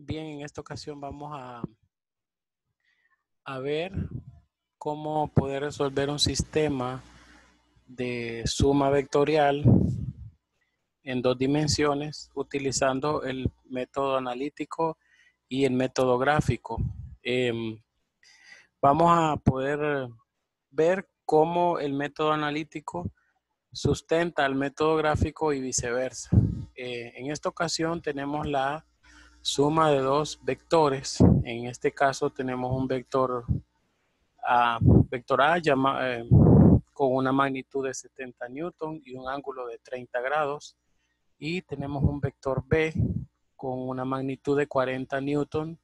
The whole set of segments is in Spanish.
Bien, en esta ocasión vamos a ver cómo poder resolver un sistema de suma vectorial en dos dimensiones utilizando el método analítico y el método gráfico. Vamos a poder ver cómo el método analítico sustenta al método gráfico y viceversa. En esta ocasión tenemos la suma de dos vectores. En este caso tenemos un vector A con una magnitud de 70 newton y un ángulo de 30 grados. Y tenemos un vector B con una magnitud de 40 newton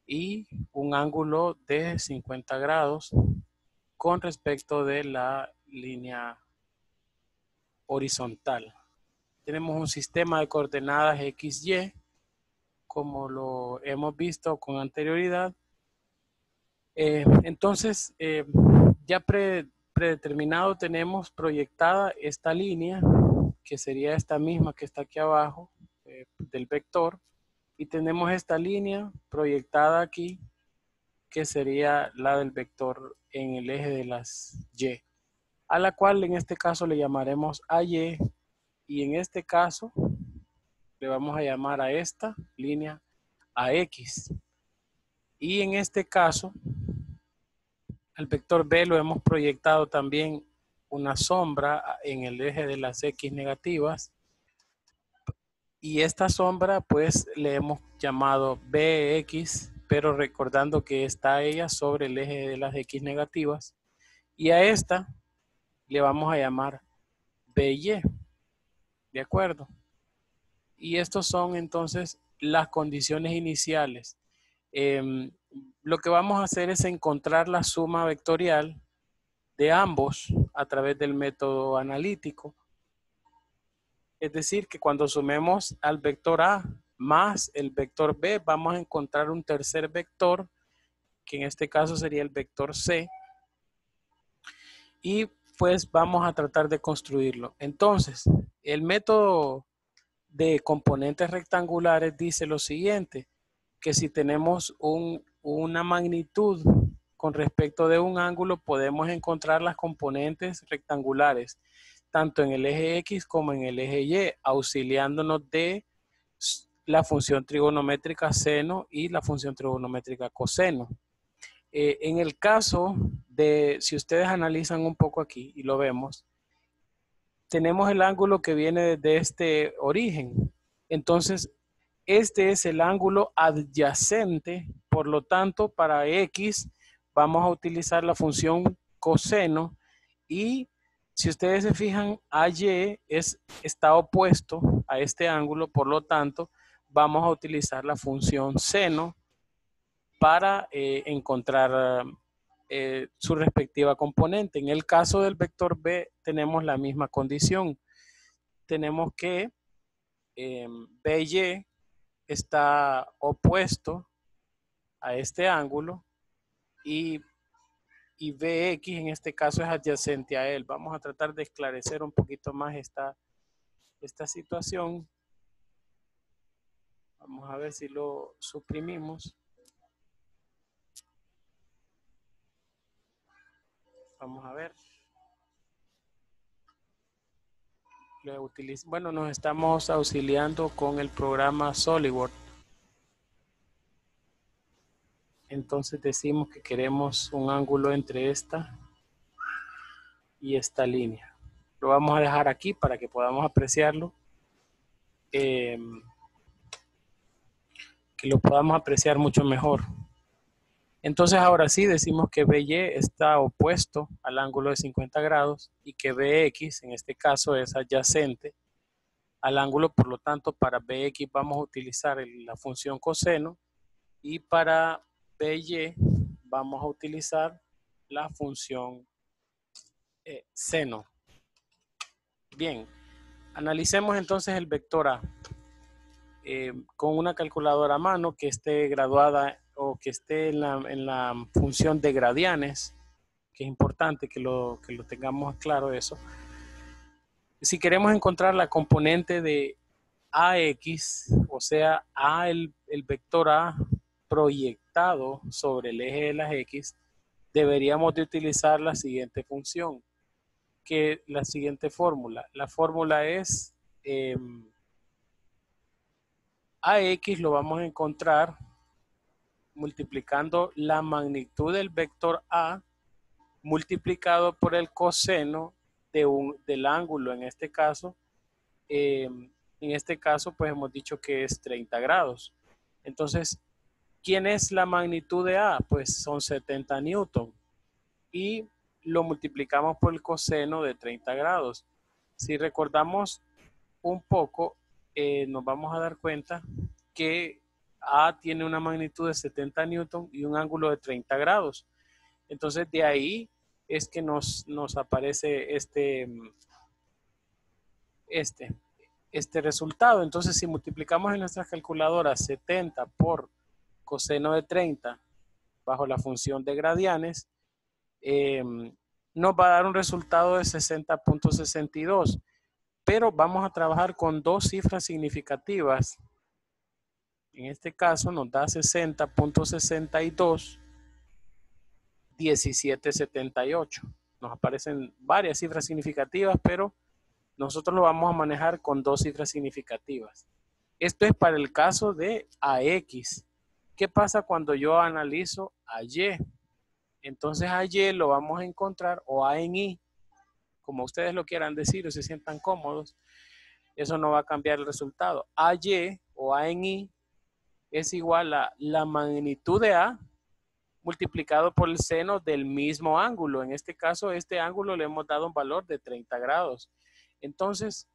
y un ángulo de 50 grados con respecto de la línea horizontal. Tenemos un sistema de coordenadas XY, como lo hemos visto con anterioridad. Entonces, ya predeterminado tenemos proyectada esta línea, que sería esta misma que está aquí abajo, del vector, y tenemos esta línea proyectada aquí, que sería la del vector en el eje de las Y, a la cual en este caso le llamaremos AY, y en este caso le vamos a llamar a esta línea AX. Y en este caso, al vector B lo hemos proyectado también una sombra en el eje de las X negativas. Y esta sombra pues le hemos llamado BX, pero recordando que está ella sobre el eje de las X negativas. Y a esta le vamos a llamar BY. ¿De acuerdo? Y estos son entonces las condiciones iniciales. Lo que vamos a hacer es encontrar la suma vectorial de ambos a través del método analítico. Es decir, que cuando sumemos al vector A más el vector B, vamos a encontrar un tercer vector, que en este caso sería el vector C. Y pues vamos a tratar de construirlo. Entonces, el método de componentes rectangulares dice lo siguiente, que si tenemos una magnitud con respecto de un ángulo, podemos encontrar las componentes rectangulares, tanto en el eje X como en el eje Y, auxiliándonos de la función trigonométrica seno y la función trigonométrica coseno. En el caso de, si ustedes analizan un poco aquí y lo vemos, tenemos el ángulo que viene desde este origen. Entonces, este es el ángulo adyacente, por lo tanto, para X vamos a utilizar la función coseno y si ustedes se fijan, AY está opuesto a este ángulo, por lo tanto, vamos a utilizar la función seno para encontrar su respectiva componente. En el caso del vector B tenemos la misma condición. Tenemos que BY está opuesto a este ángulo y BX en este caso es adyacente a él. Vamos a tratar de esclarecer un poquito más esta situación. Vamos a ver si lo suprimimos. Vamos a ver. Bueno, nos estamos auxiliando con el programa SolidWorks. Entonces decimos que queremos un ángulo entre esta y esta línea. Lo vamos a dejar aquí para que podamos apreciarlo. Que lo podamos apreciar mucho mejor. Entonces ahora sí decimos que BY está opuesto al ángulo de 50 grados y que BX en este caso es adyacente al ángulo, por lo tanto para BX vamos a utilizar la función coseno y para BY vamos a utilizar la función seno. Bien, analicemos entonces el vector A con una calculadora a mano que esté graduada o que esté en la función de gradianes, que es importante que lo tengamos claro eso. Si queremos encontrar la componente de AX, o o sea, el vector A proyectado sobre el eje de las X, deberíamos de utilizar la siguiente función, que la siguiente fórmula. La fórmula es AX lo vamos a encontrar multiplicando la magnitud del vector A multiplicado por el coseno del ángulo, en este caso, pues hemos dicho que es 30 grados. Entonces, ¿quién es la magnitud de A? Pues son 70 newton. Y lo multiplicamos por el coseno de 30 grados. Si recordamos un poco, nos vamos a dar cuenta que A tiene una magnitud de 70 newton y un ángulo de 30 grados. Entonces, de ahí es que nos aparece este resultado. Entonces, si multiplicamos en nuestras calculadoras 70 por coseno de 30 bajo la función de gradianes, nos va a dar un resultado de 60.62. Pero vamos a trabajar con dos cifras significativas. En este caso nos da 60.62, 1778. Nos aparecen varias cifras significativas, pero nosotros lo vamos a manejar con dos cifras significativas. Esto es para el caso de AX. ¿Qué pasa cuando yo analizo a Y? Entonces a Y lo vamos a encontrar, o A en Y, como ustedes lo quieran decir o se sientan cómodos, eso no va a cambiar el resultado. AY o A en Y es igual a la magnitud de A multiplicado por el seno del mismo ángulo. En este caso, este ángulo le hemos dado un valor de 30 grados. Entonces,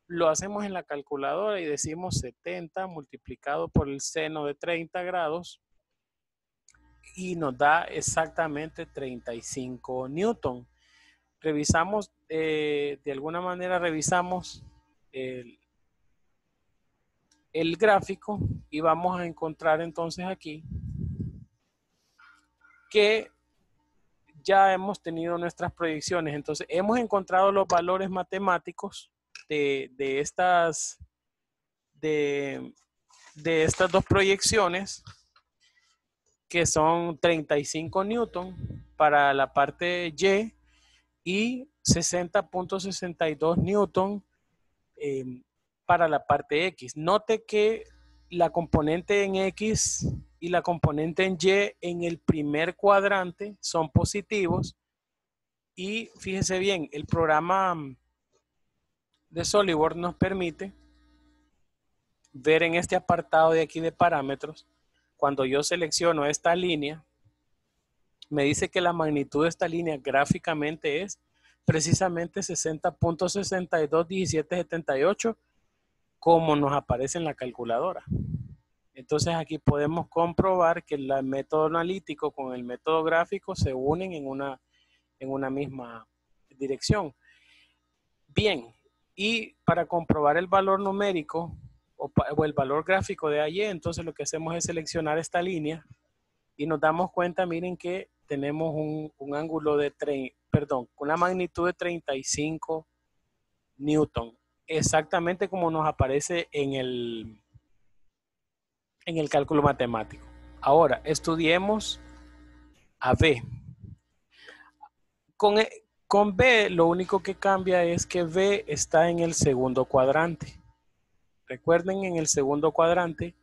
lo hacemos en la calculadora y decimos 70 multiplicado por el seno de 30 grados y nos da exactamente 35 newton. Revisamos, de alguna manera revisamos el gráfico y vamos a encontrar entonces aquí que ya hemos tenido nuestras proyecciones. Entonces hemos encontrado los valores matemáticos de estas dos proyecciones, que son 35 newton para la parte Y 60.62 newton para la parte X. Note que la componente en X y la componente en Y en el primer cuadrante son positivos. Y fíjese bien, el programa de SolidWorks nos permite ver en este apartado de aquí de parámetros, cuando yo selecciono esta línea, me dice que la magnitud de esta línea gráficamente es precisamente 60.621778, como nos aparece en la calculadora. Entonces aquí podemos comprobar que el método analítico con el método gráfico se unen en una misma dirección. Bien, y para comprobar el valor numérico o el valor gráfico de AY, entonces lo que hacemos es seleccionar esta línea y nos damos cuenta, miren que tenemos un ángulo de, una magnitud de 35 newton, exactamente como nos aparece en el cálculo matemático. Ahora, estudiemos a B. Con B, lo único que cambia es que B está en el segundo cuadrante. Recuerden, en el segundo cuadrante,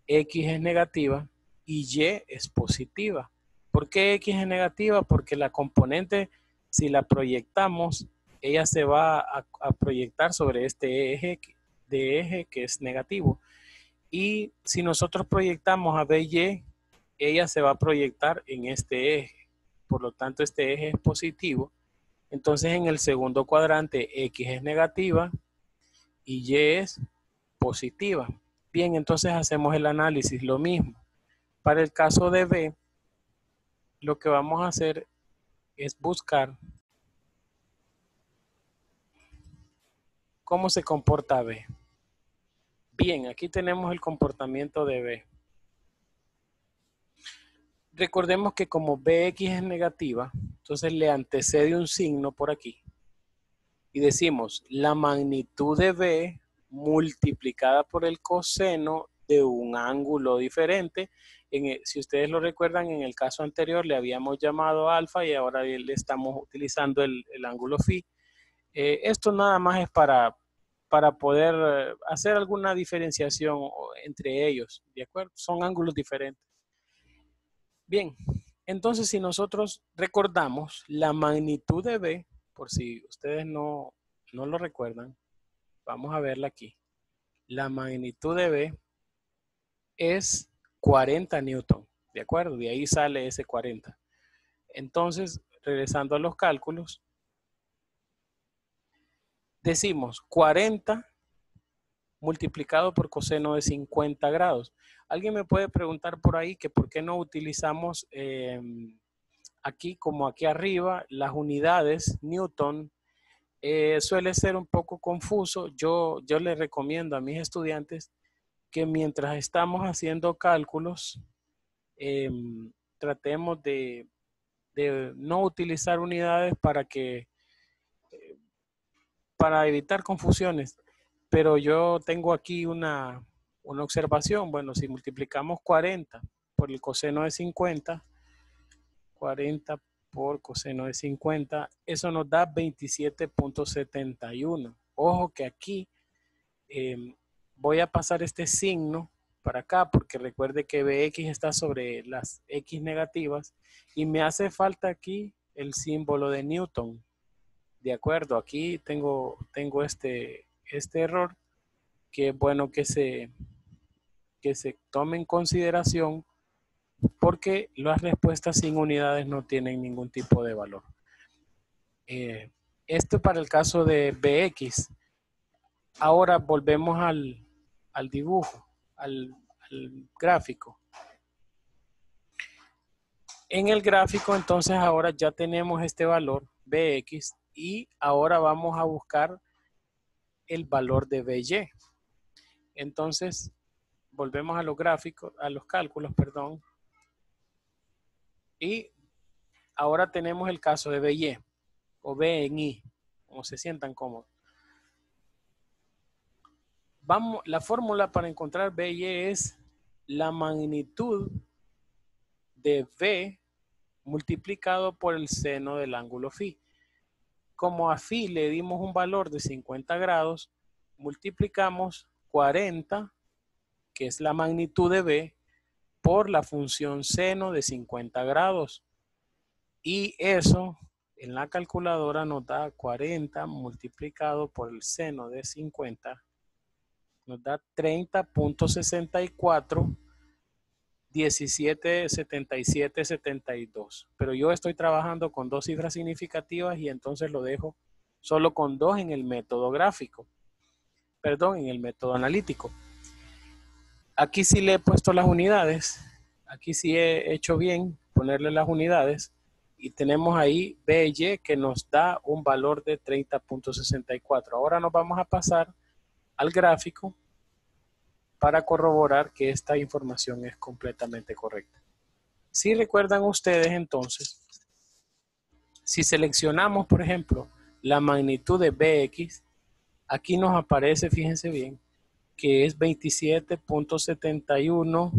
X es negativa y Y es positiva. ¿Por qué X es negativa? Porque la componente, si la proyectamos, ella se va a proyectar sobre este eje que es negativo. Y si nosotros proyectamos a BY, ella se va a proyectar en este eje. Por lo tanto, este eje es positivo. Entonces, en el segundo cuadrante, X es negativa y Y es positiva. Bien, entonces hacemos el análisis, lo mismo. Para el caso de B, lo que vamos a hacer es buscar cómo se comporta B. Bien, aquí tenemos el comportamiento de B. Recordemos que como Bx es negativa, entonces le antecede un signo por aquí. Y decimos, la magnitud de B multiplicada por el coseno de un ángulo diferente. Si ustedes lo recuerdan, en el caso anterior le habíamos llamado alfa y ahora le estamos utilizando el ángulo phi. Esto nada más es para poder hacer alguna diferenciación entre ellos, ¿de acuerdo? Son ángulos diferentes. Bien, entonces si nosotros recordamos la magnitud de B, por si ustedes no lo recuerdan, vamos a verla aquí. La magnitud de B es 40 newton, ¿de acuerdo? De ahí sale ese 40. Entonces, regresando a los cálculos, decimos 40 multiplicado por coseno de 50 grados. Alguien me puede preguntar por ahí que por qué no utilizamos aquí, como aquí arriba, las unidades Newton. Suele ser un poco confuso. Yo les recomiendo a mis estudiantes que mientras estamos haciendo cálculos, tratemos de no utilizar unidades para evitar confusiones. Pero yo tengo aquí una observación. Bueno, si multiplicamos 40 por el coseno de 50, 40 por coseno de 50, eso nos da 27.71. Ojo que aquí voy a pasar este signo para acá porque recuerde que Bx está sobre las X negativas y me hace falta aquí el símbolo de Newton. De acuerdo, aquí tengo este error que es bueno que se tome en consideración porque las respuestas sin unidades no tienen ningún tipo de valor. Esto para el caso de Bx. Ahora volvemos al dibujo, al gráfico. En el gráfico entonces ahora ya tenemos este valor Bx y ahora vamos a buscar el valor de By. Entonces volvemos a los gráficos, a los cálculos, perdón. Y ahora tenemos el caso de By o B en I, como se sientan cómodos. La fórmula para encontrar By es la magnitud de B multiplicado por el seno del ángulo phi. Como a phi le dimos un valor de 50 grados, multiplicamos 40, que es la magnitud de B, por la función seno de 50 grados. Y eso en la calculadora nos da 40 multiplicado por el seno de 50. Nos da 30.64, 17, 77, 72. Pero yo estoy trabajando con dos cifras significativas y entonces lo dejo solo con dos en el método gráfico. Perdón, en el método analítico. Aquí sí le he puesto las unidades. Aquí sí he hecho bien ponerle las unidades. Y tenemos ahí By que nos da un valor de 30.64. Ahora nos vamos a pasar al gráfico para corroborar que esta información es completamente correcta. Si recuerdan ustedes entonces, si seleccionamos por ejemplo la magnitud de Bx, aquí nos aparece, fíjense bien, que es 27.71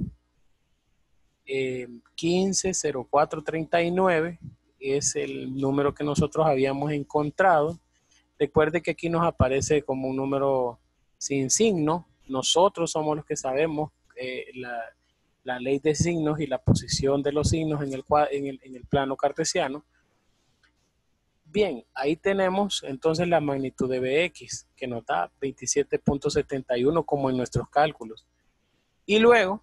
150439, es el número que nosotros habíamos encontrado. Recuerde que aquí nos aparece como un número sin signo. Nosotros somos los que sabemos la ley de signos y la posición de los signos en el plano cartesiano. Bien, ahí tenemos entonces la magnitud de Bx, que nos da 27.71 como en nuestros cálculos. Y luego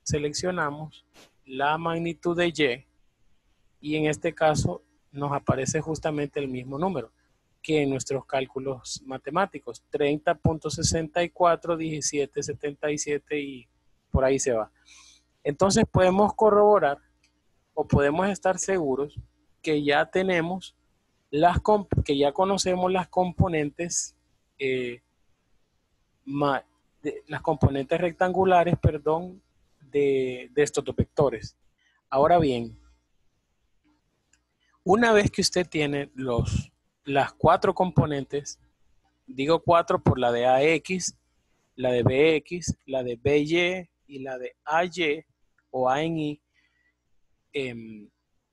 seleccionamos la magnitud de Y en este caso nos aparece justamente el mismo número que en nuestros cálculos matemáticos, 30.64, 17.77 y por ahí se va. Entonces podemos corroborar o podemos estar seguros que ya tenemos que ya conocemos las componentes las componentes rectangulares, perdón, de estos dos vectores. Ahora bien, una vez que usted tiene las cuatro componentes, Digo 4 por la de AX, la de BX, la de BY y la de AY o A en I.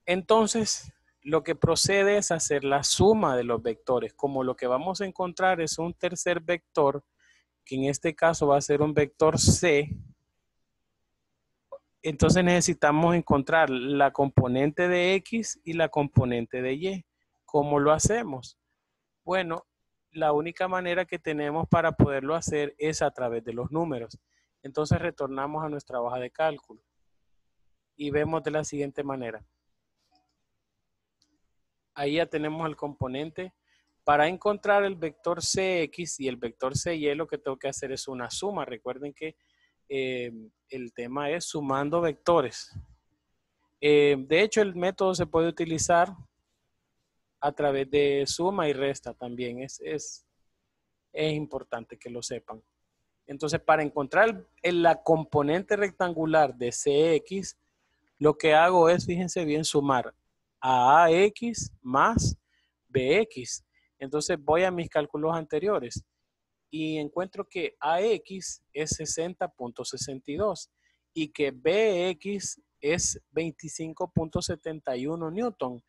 Entonces, lo que procede es hacer la suma de los vectores. Como lo que vamos a encontrar es un tercer vector, que en este caso va a ser un vector C, entonces necesitamos encontrar la componente de X y la componente de Y. ¿Cómo lo hacemos? Bueno, la única manera que tenemos para poderlo hacer es a través de los números. Entonces retornamos a nuestra hoja de cálculo y vemos de la siguiente manera. Ahí ya tenemos el componente. Para encontrar el vector Cx y el vector Cy, lo que tengo que hacer es una suma. Recuerden que el tema es sumando vectores. De hecho, el método se puede utilizar a través de suma y resta también. Es importante que lo sepan. Entonces, para encontrar la componente rectangular de Cx, lo que hago es, fíjense bien, sumar a AX más BX. Entonces voy a mis cálculos anteriores y encuentro que AX es 60.62 y que BX es 25.71 Newton.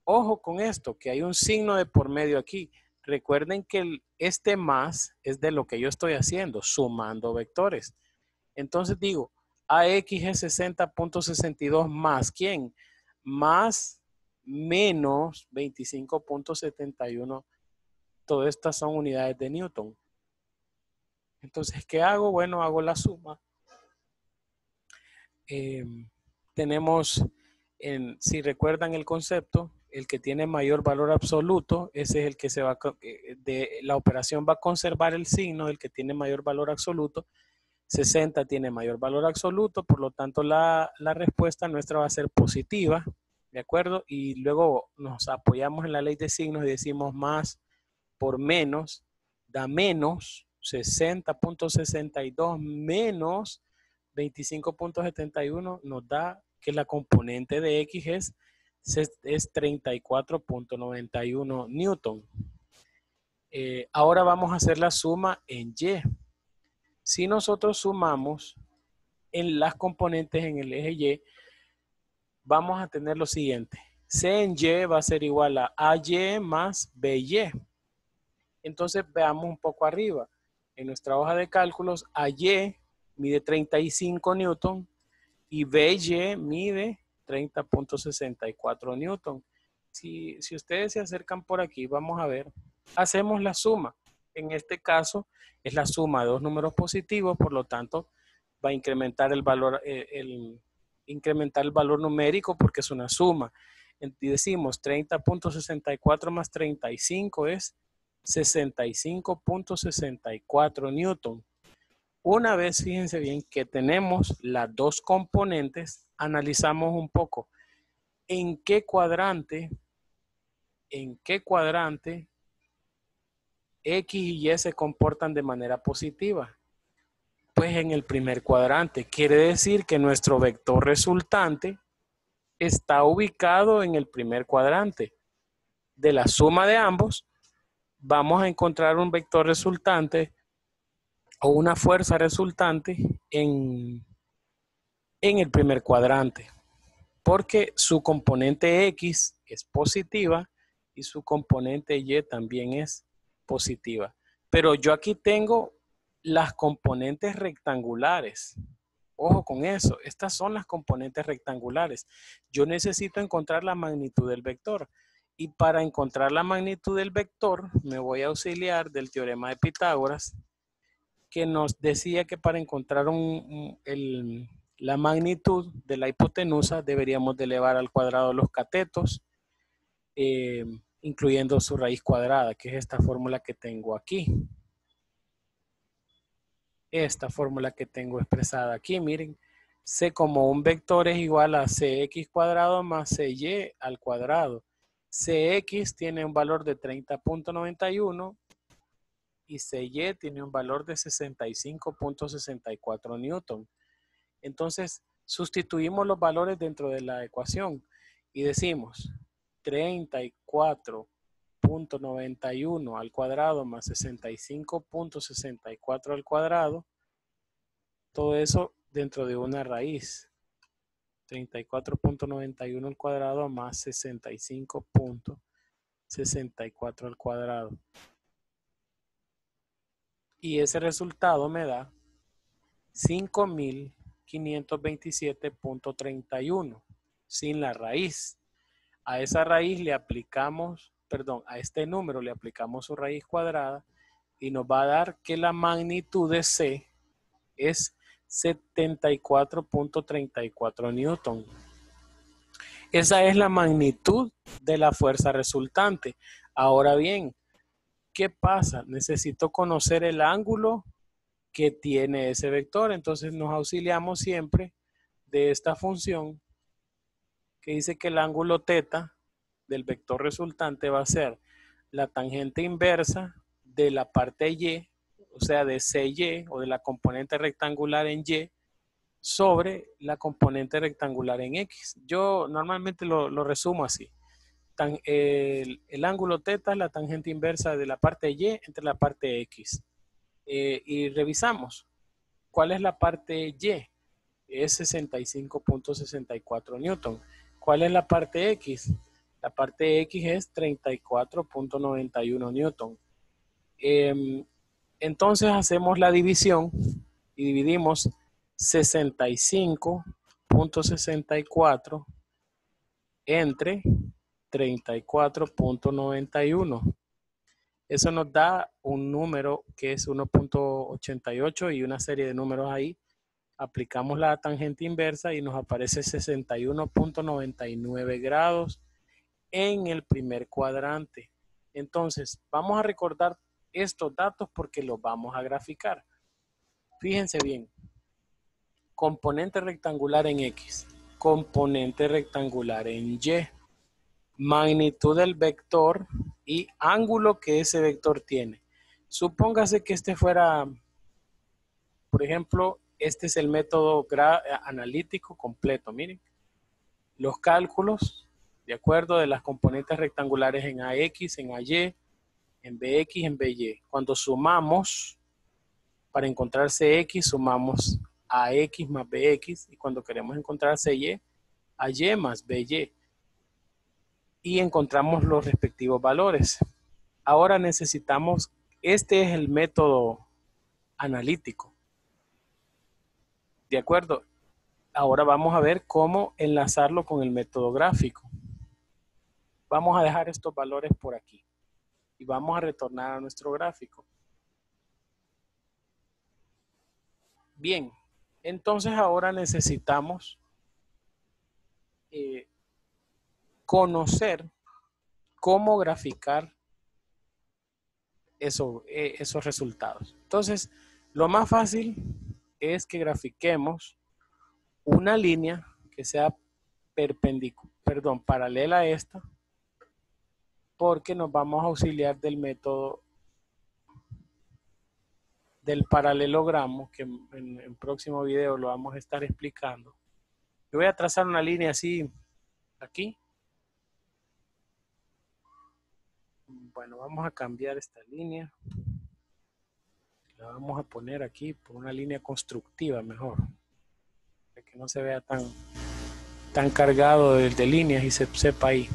Ojo con esto, que hay un signo de por medio aquí. Recuerden que este más es de lo que yo estoy haciendo, sumando vectores. Entonces digo, AX es 60.62 más ¿quién? Más menos 25.71. Todas estas son unidades de Newton. Entonces, ¿qué hago? Bueno, hago la suma. Tenemos, si recuerdan el concepto, el que tiene mayor valor absoluto, ese es el que se va, la operación va a conservar el signo del que tiene mayor valor absoluto. 60 tiene mayor valor absoluto, por lo tanto la respuesta nuestra va a ser positiva, ¿de acuerdo? Y luego nos apoyamos en la ley de signos y decimos más por menos da menos 60.62 menos 25.71 nos da que la componente de X es 34.91 Newton. Ahora vamos a hacer la suma en Y. Si nosotros sumamos en las componentes en el eje Y, vamos a tener lo siguiente. C en Y va a ser igual a AY más BY. Entonces veamos un poco arriba. En nuestra hoja de cálculos, AY mide 35 newton y BY mide 30.64 newton. Si ustedes se acercan por aquí, vamos a ver, hacemos la suma. En este caso es la suma de dos números positivos, por lo tanto va a incrementar el valor, incrementar el valor numérico porque es una suma. Y decimos 30.64 más 35 es 65.64 newton. Una vez, fíjense bien, que tenemos las dos componentes, analizamos un poco en qué cuadrante X y Y se comportan de manera positiva. Pues en el primer cuadrante. Quiere decir que nuestro vector resultante está ubicado en el primer cuadrante. De la suma de ambos, vamos a encontrar un vector resultante o una fuerza resultante en el primer cuadrante, porque su componente X es positiva y su componente Y también es positiva. Pero yo aquí tengo las componentes rectangulares. Ojo con eso, estas son las componentes rectangulares. Yo necesito encontrar la magnitud del vector. Y para encontrar la magnitud del vector, me voy a auxiliar del teorema de Pitágoras, que nos decía que para encontrar la magnitud de la hipotenusa deberíamos de elevar al cuadrado los catetos, incluyendo su raíz cuadrada, que es esta fórmula que tengo aquí. Esta fórmula que tengo expresada aquí, miren, C como un vector es igual a Cx cuadrado más Cy al cuadrado. Cx tiene un valor de 30.91 y Cy tiene un valor de 65.64 newton. Entonces, sustituimos los valores dentro de la ecuación y decimos 34.91 34.91 al cuadrado más 65.64 al cuadrado, todo eso dentro de una raíz. 34.91 al cuadrado más 65.64 al cuadrado. Y ese resultado me da 5.527.31 sin la raíz. A esa raíz le aplicamos, perdón, a este número le aplicamos su raíz cuadrada y nos va a dar que la magnitud de C es 74.34 newton. Esa es la magnitud de la fuerza resultante. Ahora bien, ¿qué pasa? Necesito conocer el ángulo que tiene ese vector. Entonces nos auxiliamos siempre de esta función que dice que el ángulo θ del vector resultante va a ser la tangente inversa de la parte Y, o sea, de CY o de la componente rectangular en Y sobre la componente rectangular en X. Yo normalmente lo resumo así. El ángulo θ es la tangente inversa de la parte Y entre la parte X. Y revisamos. ¿Cuál es la parte Y? Es 65.64 newton. ¿Cuál es la parte X? La parte X es 34.91 newton. Entonces hacemos la división y dividimos 65.64 entre 34.91. Eso nos da un número que es 1.88 y una serie de números ahí. Aplicamos la tangente inversa y nos aparece 61.99 grados en el primer cuadrante. Entonces, vamos a recordar estos datos porque los vamos a graficar. Fíjense bien. Componente rectangular en X. Componente rectangular en Y. Magnitud del vector y ángulo que ese vector tiene. Supóngase que este fuera, por ejemplo, este es el método analítico completo. Miren, los cálculos de acuerdo de las componentes rectangulares en AX, en AY, en BX, en BY. Cuando sumamos, para encontrar CX, sumamos AX más BX, y cuando queremos encontrar CY, AY más BY. Y encontramos los respectivos valores. Ahora necesitamos, este es el método analítico. ¿De acuerdo? Ahora vamos a ver cómo enlazarlo con el método gráfico. Vamos a dejar estos valores por aquí y vamos a retornar a nuestro gráfico. Bien, entonces ahora necesitamos conocer cómo graficar esos resultados. Entonces, lo más fácil es que grafiquemos una línea que sea paralela a esta, porque nos vamos a auxiliar del método del paralelogramo, que en el próximo video lo vamos a estar explicando. Yo voy a trazar una línea así, aquí. Bueno, vamos a cambiar esta línea. La vamos a poner aquí por una línea constructiva mejor, para que no se vea tan cargado de líneas y se sepa ahí.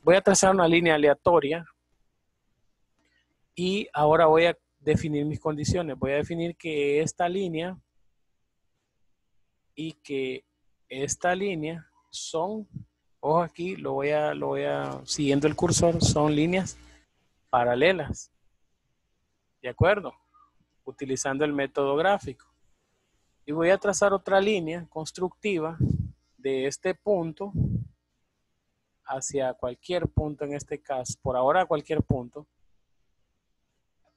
Voy a trazar una línea aleatoria y ahora voy a definir mis condiciones. Voy a definir que esta línea y que esta línea son, ojo aquí, lo voy a siguiendo el cursor, son líneas paralelas. ¿De acuerdo? Utilizando el método gráfico. Y voy a trazar otra línea constructiva de este punto hacia cualquier punto, en este caso, por ahora cualquier punto.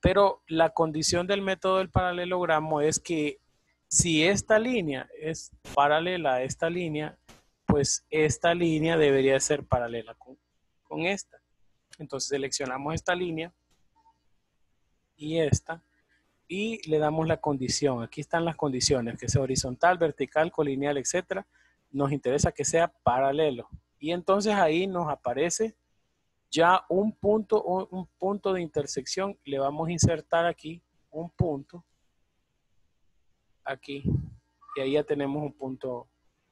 Pero la condición del método del paralelogramo es que si esta línea es paralela a esta línea, pues esta línea debería ser paralela con esta. Entonces seleccionamos esta línea y esta y le damos la condición. Aquí están las condiciones, que sea horizontal, vertical, colineal, etcétera. Nos interesa que sea paralelo. Y entonces ahí nos aparece ya un punto de intersección, le vamos a insertar aquí un punto, aquí, y ahí ya tenemos un punto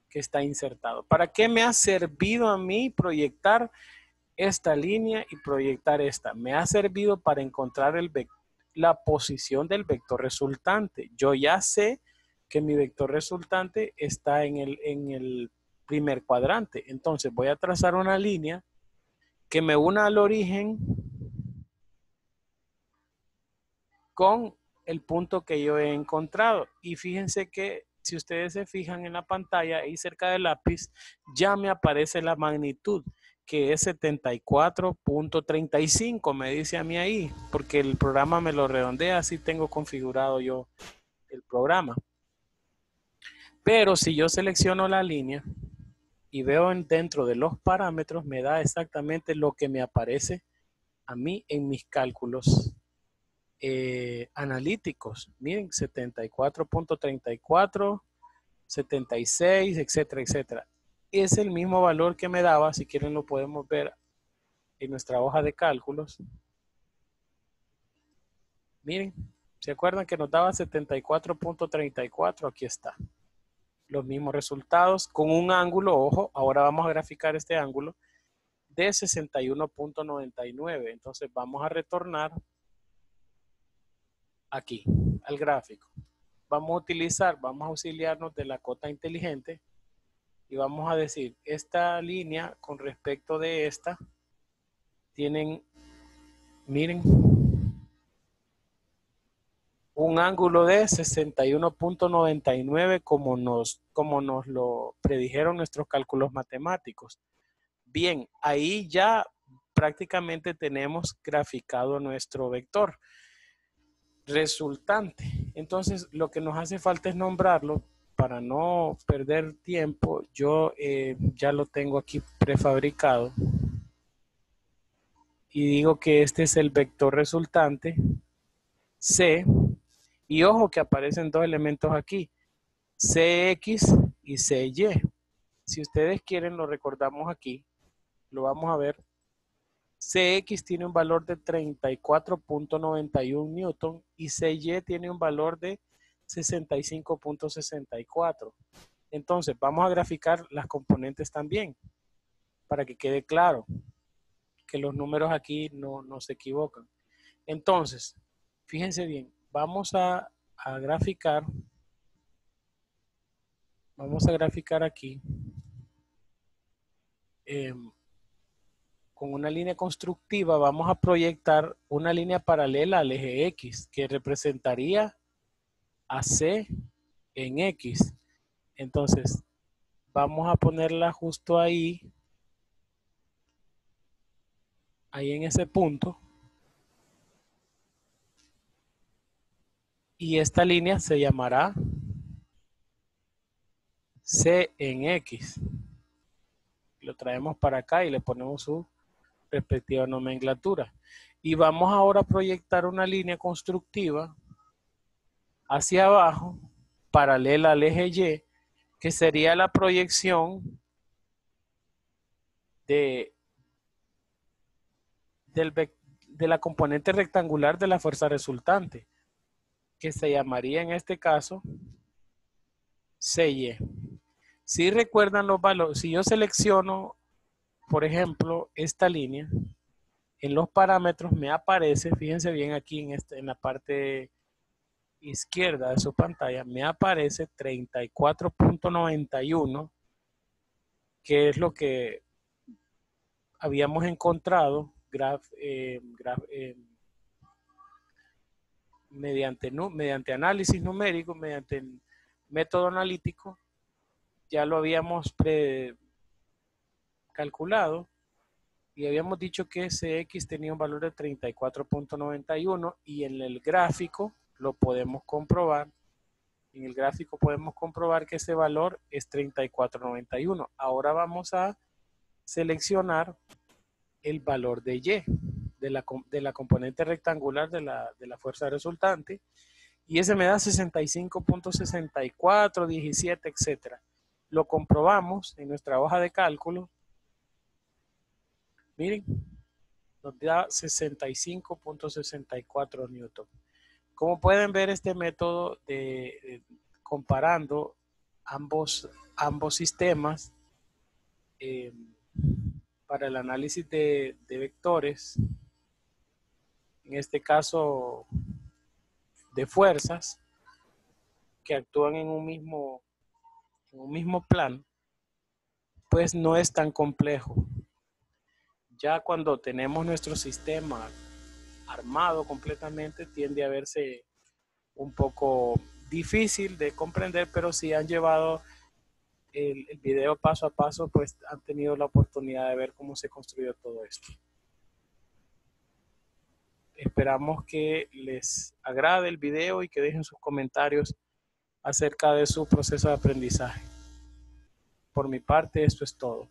que está insertado. ¿Para qué me ha servido a mí proyectar esta línea y proyectar esta? Me ha servido para encontrar la posición del vector resultante. Yo ya sé que mi vector resultante está en el primer cuadrante. Entonces voy a trazar una línea que me una al origen con el punto que yo he encontrado. Y fíjense que si ustedes se fijan en la pantalla, ahí cerca del lápiz, ya me aparece la magnitud, que es 74.35, me dice a mí ahí, porque el programa me lo redondea, así tengo configurado yo el programa. Pero si yo selecciono la línea y veo dentro de los parámetros, me da exactamente lo que me aparece a mí en mis cálculos analíticos. Miren, 74.34, 76, etcétera, etcétera. Es el mismo valor que me daba, si quieren lo podemos ver en nuestra hoja de cálculos. Miren, ¿se acuerdan que nos daba 74.34? Aquí está. Los mismos resultados con un ángulo, ojo, ahora vamos a graficar este ángulo de 61.99. Entonces vamos a retornar aquí al gráfico. Vamos a auxiliarnos de la cota inteligente y vamos a decir, esta línea con respecto de esta, tienen, miren, un ángulo de 61.99 como nos lo predijeron nuestros cálculos matemáticos. Bien, ahí ya prácticamente tenemos graficado nuestro vector resultante. Entonces, lo que nos hace falta es nombrarlo para no perder tiempo. Yo ya lo tengo aquí prefabricado y digo que este es el vector resultante C, y ojo que aparecen dos elementos aquí, CX y CY. Si ustedes quieren lo recordamos aquí, lo vamos a ver. CX tiene un valor de 34.91 newton y CY tiene un valor de 65.64. Entonces vamos a graficar las componentes también para que quede claro que los números aquí no se equivocan. Entonces, fíjense bien, vamos a graficar aquí con una línea constructiva. Vamos a proyectar una línea paralela al eje X que representaría a C en X. Entonces, vamos a ponerla justo ahí en ese punto. Y esta línea se llamará C en X. Lo traemos para acá y le ponemos su respectiva nomenclatura. Y vamos ahora a proyectar una línea constructiva hacia abajo, paralela al eje Y, que sería la proyección de la componente rectangular de la fuerza resultante, que se llamaría en este caso CY. Si recuerdan los valores, si yo selecciono, por ejemplo, esta línea, en los parámetros me aparece, fíjense bien aquí en la parte izquierda de su pantalla, me aparece 34.91, que es lo que habíamos encontrado mediante análisis numérico, mediante el método analítico. Ya lo habíamos calculado y habíamos dicho que CX tenía un valor de 34.91 y en el gráfico lo podemos comprobar. En el gráfico podemos comprobar que ese valor es 34.91. Ahora vamos a seleccionar el valor de Y, de la componente rectangular de la fuerza resultante, y ese me da 65.64, 17, etc. Lo comprobamos en nuestra hoja de cálculo. Miren, nos da 65.64 newton. Como pueden ver, este método comparando ambos sistemas eh, para el análisis de vectores, en este caso de fuerzas que actúan en un mismo plan, pues no es tan complejo. Ya cuando tenemos nuestro sistema armado completamente, tiende a verse un poco difícil de comprender, pero si han llevado el video paso a paso, pues han tenido la oportunidad de ver cómo se construyó todo esto. Esperamos que les agrade el video y que dejen sus comentarios acerca de su proceso de aprendizaje. Por mi parte, esto es todo.